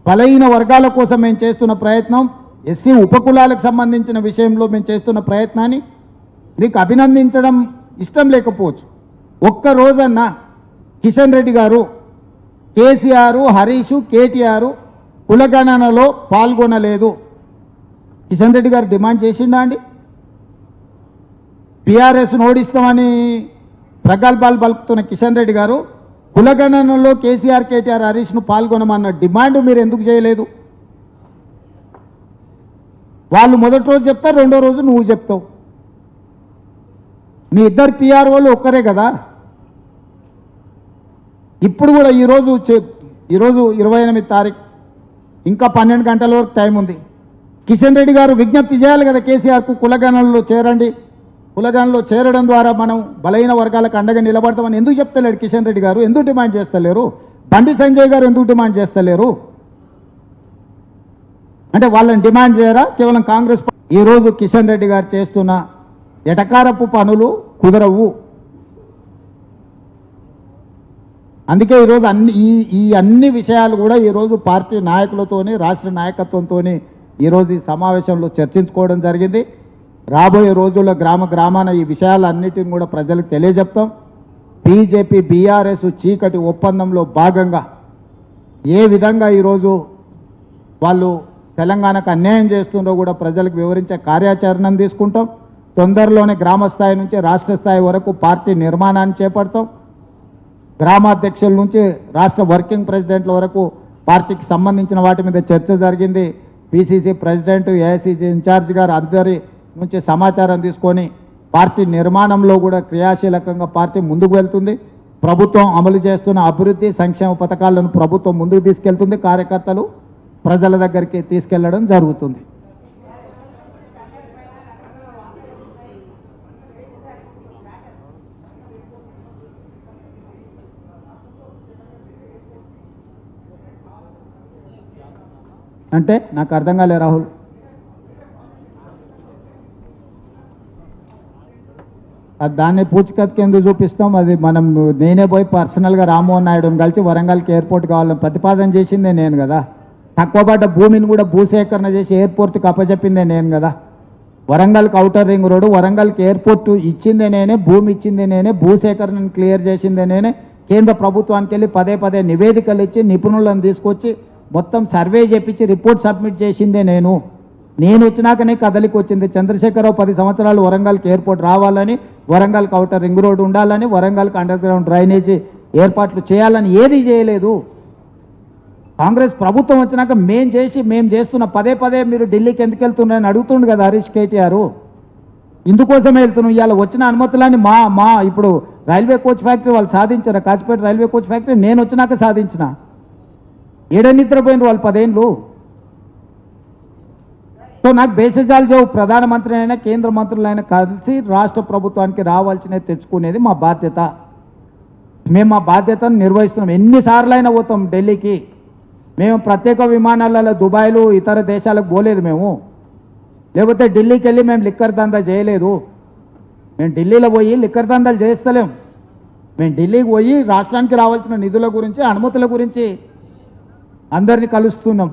బలహీన వర్గాల కోసం మేము చేస్తున్న ప్రయత్నం, ఎస్సీ ఉపకులాలకు సంబంధించిన విషయంలో మేము చేస్తున్న ప్రయత్నాన్ని నీకు అభినందించడం ఇష్టం లేకపోవచ్చు. ఒక్కరోజన్నా కిషన్ రెడ్డి గారు, కేసీఆర్, హరీష్, కేటీఆర్ కులగణనలో పాల్గొనలేదు. కిషన్ రెడ్డి గారు డిమాండ్ చేసిండా అండి? బీఆర్ఎస్ను ఓడిస్తామని ప్రగల్భాలు పలుకుతున్న కిషన్ రెడ్డి గారు కులగణనలో కేసీఆర్, కేటీఆర్, హరీష్ను పాల్గొనమన్న డిమాండ్ మీరు ఎందుకు చేయలేదు? వాళ్ళు మొదటి రోజు చెప్తారు, రెండో రోజు నువ్వు చెప్తావు. మీ ఇద్దరు పిఆర్ఓలు ఒక్కరే కదా. ఇప్పుడు కూడా ఈరోజు 28 తారీఖు, ఇంకా 12 గంటల వరకు టైం ఉంది. కిషన్ రెడ్డి గారు విజ్ఞప్తి చేయాలి కదా కేసీఆర్కు, కులగణనలో చేరండి, కులగణనలో చేరడం ద్వారా మనం బలహీన వర్గాలకు అండగా నిలబడతామని ఎందుకు చెప్తలేడు కిషన్ రెడ్డి గారు? ఎందుకు డిమాండ్ చేస్తలేరు? బండి సంజయ్ గారు ఎందుకు డిమాండ్ చేస్తలేరు? అంటే వాళ్ళని డిమాండ్ చేయరా? కేవలం కాంగ్రెస్. ఈరోజు కిషన్ రెడ్డి గారు చేస్తున్న ఎటకారపు పనులు కుదరవు. అందుకే ఈరోజు అన్ని విషయాలు కూడా ఈరోజు పార్టీ నాయకులతోని, రాష్ట్ర నాయకత్వంతోని ఈరోజు ఈ సమావేశంలో చర్చించుకోవడం జరిగింది. రాబోయే రోజుల్లో గ్రామాన ఈ విషయాలన్నిటిని కూడా ప్రజలకు తెలియజెప్తాం. బీజేపీ బీఆర్ఎస్ చీకటి ఒప్పందంలో భాగంగా ఏ విధంగా ఈరోజు వాళ్ళు తెలంగాణకు అన్యాయం చేస్తుండో కూడా ప్రజలకు వివరించే కార్యాచరణను తీసుకుంటాం. తొందరలోనే గ్రామ స్థాయి నుంచి రాష్ట్ర స్థాయి వరకు పార్టీ నిర్మాణాన్ని చేపడతాం. గ్రామాధ్యక్షుల నుంచి రాష్ట్ర వర్కింగ్ ప్రెసిడెంట్ల వరకు పార్టీకి సంబంధించిన వాటి మీద చర్చ జరిగింది. పిసిసి ప్రెసిడెంట్, ఏఐసిసి ఇన్ఛార్జ్ గారు అందరి నుంచి సమాచారం తీసుకొని పార్టీ నిర్మాణంలో కూడా క్రియాశీలకంగా పార్టీ ముందుకు వెళ్తుంది. ప్రభుత్వం అమలు చేస్తున్న అభివృద్ధి సంక్షేమ పథకాలను ప్రభుత్వం ముందుకు తీసుకెళ్తుంది. కార్యకర్తలు ప్రజల దగ్గరికి తీసుకెళ్లడం జరుగుతుంది. అంటే నాకు అర్థం కాలే రాహుల్. దాన్ని పూచికత్తుకి ఎందుకు చూపిస్తాం? అది నేనే పోయి పర్సనల్గా రామ్మోహన్ నాయుడుని కలిసి వరంగల్కి ఎయిర్పోర్ట్ కావాలని ప్రతిపాదన చేసిందే నేను కదా. తక్కువ పడ్డ భూమిని కూడా భూసేకరణ చేసి ఎయిర్పోర్ట్కి అప్పచెప్పిందే నేను కదా. వరంగల్కి ఔటర్ రింగ్ రోడ్డు, వరంగల్కి ఎయిర్పోర్ట్ ఇచ్చిందే నేనే, భూమి ఇచ్చిందే నేనే, భూసేకరణను క్లియర్ చేసిందే నేనే. కేంద్ర ప్రభుత్వానికి వెళ్ళి పదే నివేదికలు ఇచ్చి నిపుణులను తీసుకొచ్చి మొత్తం సర్వే చేపించి రిపోర్ట్ సబ్మిట్ చేసిందే నేను వచ్చినాకనే కదలికి వచ్చింది. చంద్రశేఖరరావు 10 సంవత్సరాలు వరంగల్కి ఎయిర్పోర్ట్ రావాలని, వరంగల్కి ఔటర్ రింగ్ రోడ్ ఉండాలని, వరంగల్కి అండర్ గ్రౌండ్ డ్రైనేజీ ఏర్పాట్లు చేయాలని ఏది చేయలేదు. కాంగ్రెస్ ప్రభుత్వం వచ్చినాక మేము చేస్తున్న పదే మీరు ఢిల్లీకి ఎందుకు వెళ్తున్నారని అడుగుతుండు కదా హరీష్, కేటీఆర్. ఇందుకోసమే వెళ్తున్నాం. ఇవాళ వచ్చిన అనుమతులని ఇప్పుడు రైల్వే కోచ్ ఫ్యాక్టరీ వాళ్ళు సాధించారు. కాచిపేట రైల్వే కోచ్ ఫ్యాక్టరీ నేను వచ్చినాక సాధించిన. నిద్రపోయిన వాళ్ళు 10 ఏళ్ళు. సో నాకు బేసిజాలు చెవు. ప్రధానమంత్రి అయినా కేంద్ర మంత్రులైనా కలిసి రాష్ట్ర ప్రభుత్వానికి రావాల్సినవి తెచ్చుకునేది మా బాధ్యత. మేము మా బాధ్యతను నిర్వహిస్తున్నాం. ఎన్నిసార్లు అయినా పోతాం ఢిల్లీకి. మేము ప్రత్యేక విమానాలలో దుబాయ్లు ఇతర దేశాలకు పోలేదు మేము. లేకపోతే ఢిల్లీకి వెళ్ళి మేము లిక్కర్ దందా చేయలేదు. మేము ఢిల్లీలో పోయి లిక్కర్ దందాలు చేస్తలేం. మేము ఢిల్లీకి పోయి రాష్ట్రానికి రావాల్సిన నిధుల గురించి, అనుమతుల గురించి అందరినీ కలుస్తున్నాం.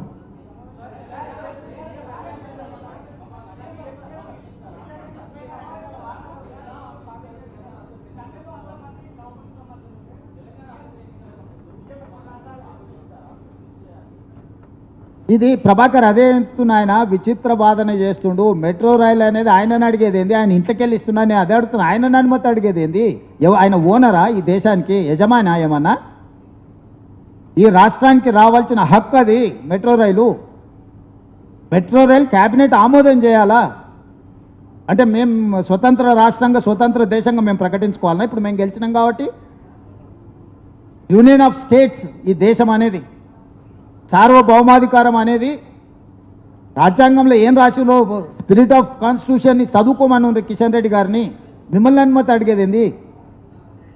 ఇది ప్రభాకర్ అదే ఆయన విచిత్ర బాధన చేస్తుండు. మెట్రో రైలు అనేది ఆయనను అడిగేది ఏంది? ఆయన ఇంట్లోకెళ్ళి ఇస్తున్నా నేను అదే అడుగుతున్నా. ఆయన అనుమతి అడిగేది ఏంది? ఆయన ఓనరా ఈ దేశానికి? యజమానా ఏమన్నా? ఈ రాష్ట్రానికి రావాల్సిన హక్కు అది మెట్రో రైలు. మెట్రో రైలు క్యాబినెట్ ఆమోదం చేయాలా? అంటే మేము స్వతంత్ర రాష్ట్రంగా, స్వతంత్ర దేశంగా మేము ప్రకటించుకోవాలన్నా? ఇప్పుడు మేము గెలిచినాం కాబట్టి యూనియన్ ఆఫ్ స్టేట్స్ ఈ దేశం అనేది, సార్వభౌమాధికారం అనేది రాజ్యాంగంలో ఏం రాసిలో స్పిరిట్ ఆఫ్ కాన్స్టిట్యూషన్ని చదువుకోమని కిషన్ రెడ్డి గారిని. మిమ్మల్ని అనుమతి అడిగేది ఏంది?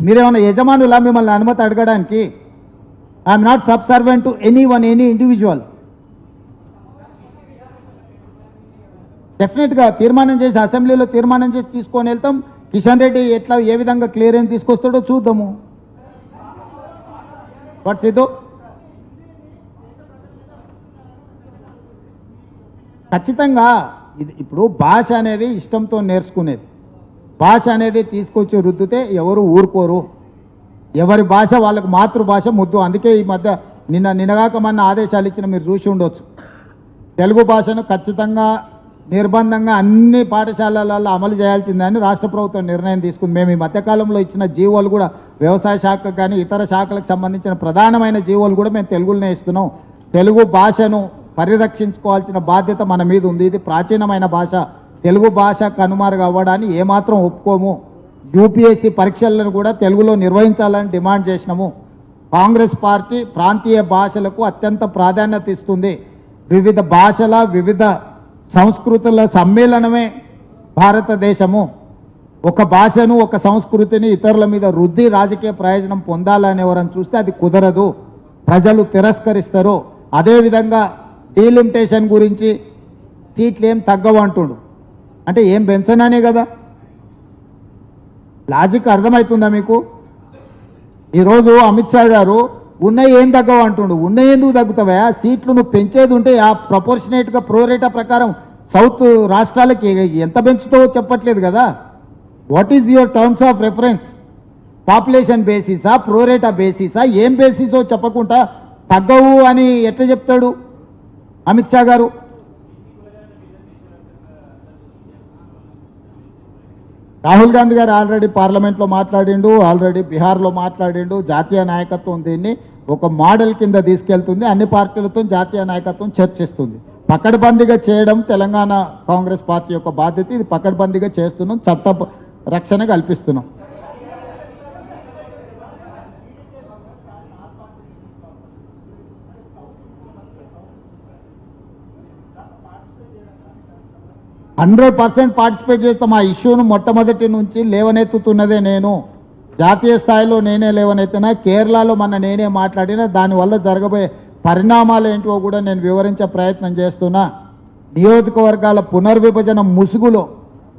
మీరేమన్నా యజమానులా మిమ్మల్ని అనుమతి అడగడానికి? I am not subservient to any individual. డెఫినెట్గా తీర్మానం చేసి అసెంబ్లీలో తీర్మానం చేసి తీసుకొని వెళ్తాం. కిషన్ రెడ్డి ఏ విధంగా క్లియరెన్స్ తీసుకొస్తాడో చూద్దాము. వాట్ సిద్ధు ఖచ్చితంగా ఇది ఇప్పుడు భాష అనేది ఇష్టంతో నేర్చుకునేది. భాష అనేది తీసుకొచ్చి రుద్దితే ఎవరు ఊరుకోరు. ఎవరి భాష వాళ్ళకు మాతృభాష ముద్దు. అందుకే ఈ మధ్య నిన్నగాక మన ఆదేశాలు ఇచ్చిన మీరు చూసి ఉండొచ్చు. తెలుగు భాషను ఖచ్చితంగా నిర్బంధంగా అన్ని పాఠశాలలలో అమలు చేయాల్సిందని రాష్ట్ర ప్రభుత్వం నిర్ణయం తీసుకుంది. మేము ఈ మధ్యకాలంలో ఇచ్చిన జీవోలు కూడా వ్యవసాయ శాఖకు కానీ ఇతర శాఖలకు సంబంధించిన ప్రధానమైన జీవోలు కూడా మేము తెలుగులోనే ఇస్తున్నాం. తెలుగు భాషను పరిరక్షించుకోవాల్సిన బాధ్యత మన మీద ఉంది. ఇది ప్రాచీనమైన భాష. తెలుగు భాష కనుమరుగు అవ్వడాన్ని ఏమాత్రం ఒప్పుకోము. యూపీఎస్సీ పరీక్షలను కూడా తెలుగులో నిర్వహించాలని డిమాండ్ చేసినాము. కాంగ్రెస్ పార్టీ ప్రాంతీయ భాషలకు అత్యంత ప్రాధాన్యత ఇస్తుంది. వివిధ భాషల వివిధ సంస్కృతుల సమ్మేళనమే భారతదేశము. ఒక భాషను ఒక సంస్కృతిని ఇతరుల మీద రుద్ది రాజకీయ ప్రయోజనం పొందాలని ఎవరని చూస్తే అది కుదరదు. ప్రజలు తిరస్కరిస్తారు. అదేవిధంగా డీలిమిటేషన్ గురించి సీట్లు ఏం తగ్గవంటుండు అంటే ఏం పెంచననే కదా. లాజిక్ అర్థమవుతుందా మీకు? ఈరోజు అమిత్ షా గారు ఉన్నాయి ఏం తగ్గవు అంటుండు. ఉన్నాయి ఎందుకు తగ్గుతావా? సీట్లు నువ్వు పెంచేది ఉంటే ఆ ప్రపోర్షనేట్గా ప్రోరేటా ప్రకారం సౌత్ రాష్ట్రాలకి ఎంత పెంచుతావో చెప్పట్లేదు కదా. What is your terms of reference? Population బేసిసా, ప్రోరేటా బేసిసా, ఏం బేసిసో చెప్పకుండా తగ్గవు అని ఎట్లా చెప్తాడు అమిత్ షా గారు? రాహుల్ గాంధీ గారు ఆల్రెడీ పార్లమెంట్లో మాట్లాడిండు, ఆల్రెడీ బీహార్లో మాట్లాడిండు. జాతీయ నాయకత్వం దీన్ని ఒక మోడల్ కింద తీసుకెళ్తుంది. అన్ని పార్టీలతో జాతీయ నాయకత్వం చర్చిస్తుంది. పకడ్బందీగా చేయడం తెలంగాణ కాంగ్రెస్ పార్టీ యొక్క బాధ్యత. ఇది పకడ్బందీగా చేస్తున్నాం, చట్ట రక్షణ కల్పిస్తున్నాం. హండ్రెడ్ పార్టిసిపేట్ చేస్తాం. ఆ ఇష్యూను మొట్టమొదటి నుంచి లేవనెత్తుతున్నదే నేను. జాతీయ స్థాయిలో నేనే లేవనెత్తినా, కేరళలో నేనే మాట్లాడినా, దానివల్ల జరగబోయే పరిణామాలు ఏంటో కూడా నేను వివరించే ప్రయత్నం చేస్తున్నా. నియోజకవర్గాల పునర్విభజన ముసుగులో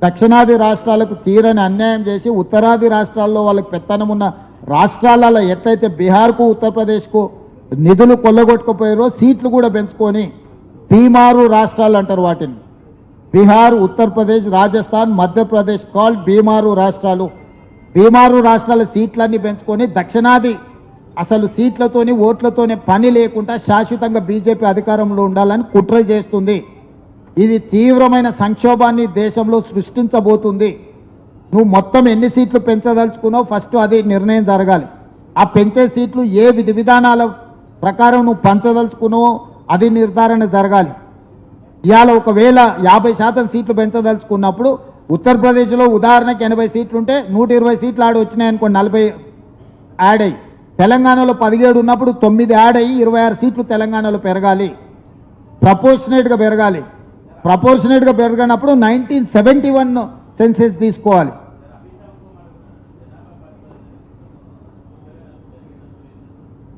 దక్షిణాది రాష్ట్రాలకు తీరని అన్యాయం చేసి ఉత్తరాది రాష్ట్రాల్లో వాళ్ళకి పెత్తనం ఉన్న రాష్ట్రాలలో ఎట్లయితే బీహార్కు ఉత్తరప్రదేశ్కు నిధులు కొల్లగొట్టుకుపోయారో సీట్లు కూడా పెంచుకొని బీమారు రాష్ట్రాలు అంటారు వాటిని. బీహార్, ఉత్తరప్రదేశ్, రాజస్థాన్, మధ్యప్రదేశ్ కాల్డ్ బీమారు రాష్ట్రాలు. బీమారు రాష్ట్రాల సీట్లన్నీ పెంచుకొని దక్షిణాది అసలు సీట్లతోని ఓట్లతోనే పని లేకుండా శాశ్వతంగా బీజేపీ అధికారంలో ఉండాలని కుట్ర చేస్తుంది. ఇది తీవ్రమైన సంక్షోభాన్ని దేశంలో సృష్టించబోతుంది. నువ్వు మొత్తం ఎన్ని సీట్లు పెంచదలుచుకున్నావు ఫస్ట్ అది నిర్ణయం జరగాలి. ఆ పెంచే సీట్లు ఏ విధి విధానాల ప్రకారం నువ్వు పంచదలుచుకున్నావో అది నిర్ధారణ జరగాలి. ఇవాళ ఒకవేళ 50% సీట్లు పెంచదలుచుకున్నప్పుడు ఉత్తరప్రదేశ్లో ఉదాహరణకి 80 సీట్లు ఉంటే 120 సీట్లు ఆడ వచ్చినాయనుకోండి, 40 యాడ్ అయ్యి. తెలంగాణలో 17 ఉన్నప్పుడు 9 యాడ్ అయ్యి 26 సీట్లు తెలంగాణలో పెరగాలి. ప్రపోర్షనేట్గా పెరగాలి. ప్రపోర్షనేట్గా పెరగనప్పుడు 1971 సెన్సెస్ తీసుకోవాలి.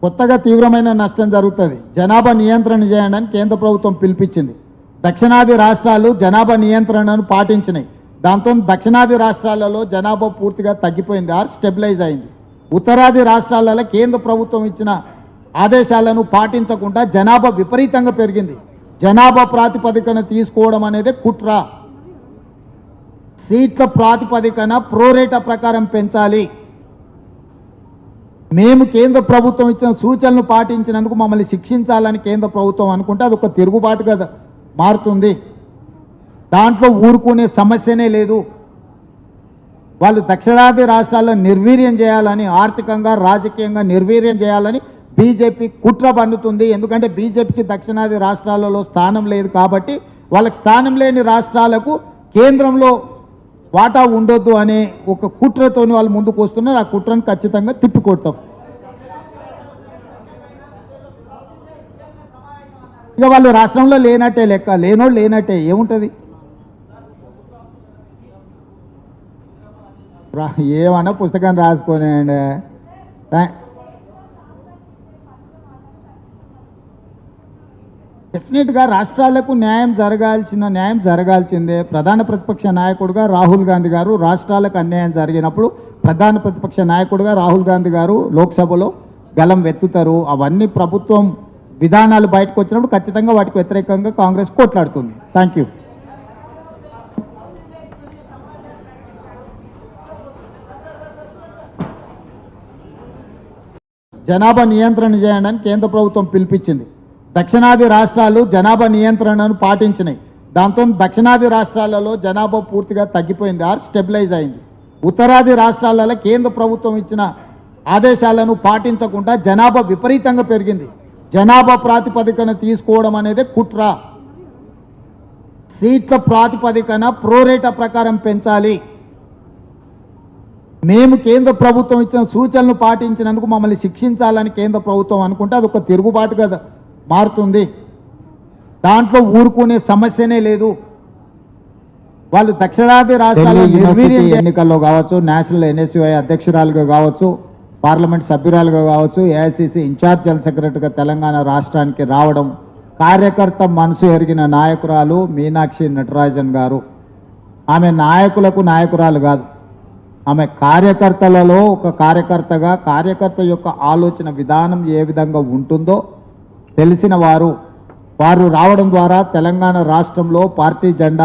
కొత్తగా తీవ్రమైన నష్టం జరుగుతుంది. జనాభా నియంత్రణ చేయడానికి కేంద్ర ప్రభుత్వం పిలిపించింది. దక్షిణాది రాష్ట్రాలు జనాభా నియంత్రణను పాటించినాయి. దాంతో దక్షిణాది రాష్ట్రాలలో జనాభా పూర్తిగా తగ్గిపోయింది ఆర్ స్టెబిలైజ్ అయింది. ఉత్తరాది రాష్ట్రాలలో కేంద్ర ప్రభుత్వం ఇచ్చిన ఆదేశాలను పాటించకుండా జనాభా విపరీతంగా పెరిగింది. జనాభా ప్రాతిపదికన తీసుకోవడం అనేది కుట్ర. సీట్ల ప్రాతిపదికన ప్రోరేటా ప్రకారం పెంచాలి. మేము కేంద్ర ప్రభుత్వం ఇచ్చిన సూచనలు పాటించినందుకు మమ్మల్ని శిక్షించాలని కేంద్ర ప్రభుత్వం అనుకుంటే అది ఒక తిరుగుబాటుగా మారుతుంది. దాంట్లో ఊరుకునే సమస్యనే లేదు. వాళ్ళు దక్షిణాది రాష్ట్రాల్లో నిర్వీర్యం చేయాలని, ఆర్థికంగా రాజకీయంగా నిర్వీర్యం చేయాలని బీజేపీ కుట్ర పన్నుతుంది. ఎందుకంటే బీజేపీకి దక్షిణాది రాష్ట్రాలలో స్థానం లేదు కాబట్టి వాళ్ళకి స్థానం లేని రాష్ట్రాలకు కేంద్రంలో వాటా ఉండొద్దు అనే ఒక కుట్రతోని వాళ్ళు ముందుకు వస్తున్నారు. ఆ కుట్రను ఖచ్చితంగా తిప్పికొడతాం. ఇక వాళ్ళు రాష్ట్రంలో లేనట్టే లెక్క. లేనోళ్ళు లేనట్టే ఏముంటుంది? ఏమన్నా పుస్తకాన్ని రాసుకోనండి. డెఫినెట్గా రాష్ట్రాలకు న్యాయం జరగాల్సిందే. ప్రధాన ప్రతిపక్ష నాయకుడిగా రాహుల్ గాంధీ గారు రాష్ట్రాలకు అన్యాయం జరిగినప్పుడు ప్రధాన ప్రతిపక్ష నాయకుడిగా రాహుల్ గాంధీ గారు లోక్సభలో గలం వెత్తుతారు. అవన్నీ ప్రభుత్వం విధానాలు బయటకు వచ్చినప్పుడు ఖచ్చితంగా వాటికి వ్యతిరేకంగా కాంగ్రెస్ కొట్లాడుతుంది. Thank you. జనాభా నియంత్రణ చేయడానికి కేంద్ర ప్రభుత్వం పిలిపించింది. దక్షిణాది రాష్ట్రాలు జనాభా నియంత్రణను పాటించినాయి. దాంతో దక్షిణాది రాష్ట్రాలలో జనాభా పూర్తిగా తగ్గిపోయింది ఆర్ స్టెబిలైజ్ అయింది. ఉత్తరాది రాష్ట్రాలలో కేంద్ర ప్రభుత్వం ఇచ్చిన ఆదేశాలను పాటించకుండా జనాభా విపరీతంగా పెరిగింది. జనాభా ప్రాతిపదికన తీసుకోవడం అనేది కుట్ర. సీట్ల ప్రాతిపదికన ప్రోరేటా ప్రకారం పెంచాలి. మేము కేంద్ర ప్రభుత్వం ఇచ్చిన సూచనలు పాటించినందుకు మమ్మల్ని శిక్షించాలని కేంద్ర ప్రభుత్వం అనుకుంటే అది ఒక తిరుగుబాటుగా మారుతుంది. దాంట్లో ఊరుకునే సమస్యనే లేదు. వాళ్ళు దక్షిణాది రాష్ట్రాల ఎన్నికల్లో కావచ్చు, నేషనల్ ఎన్ఎస్యుఐ అధ్యక్షురాలుగా కావచ్చు, పార్లమెంట్ సభ్యురాలుగా కావచ్చు, ఏఐసిసి ఇన్ఛార్జ్ జనరల్ సెక్రటరీగా తెలంగాణ రాష్ట్రానికి రావడం, కార్యకర్త మనసు ఎరిగిన నాయకురాలు మీనాక్షి నటరాజన్ గారు. ఆమె నాయకులకు నాయకురాలు కాదు, ఆమె కార్యకర్తలలో ఒక కార్యకర్తగా, కార్యకర్త యొక్క ఆలోచన విధానం ఏ విధంగా ఉంటుందో తెలిసిన వారు రావడం ద్వారా తెలంగాణ రాష్ట్రంలో పార్టీ జెండా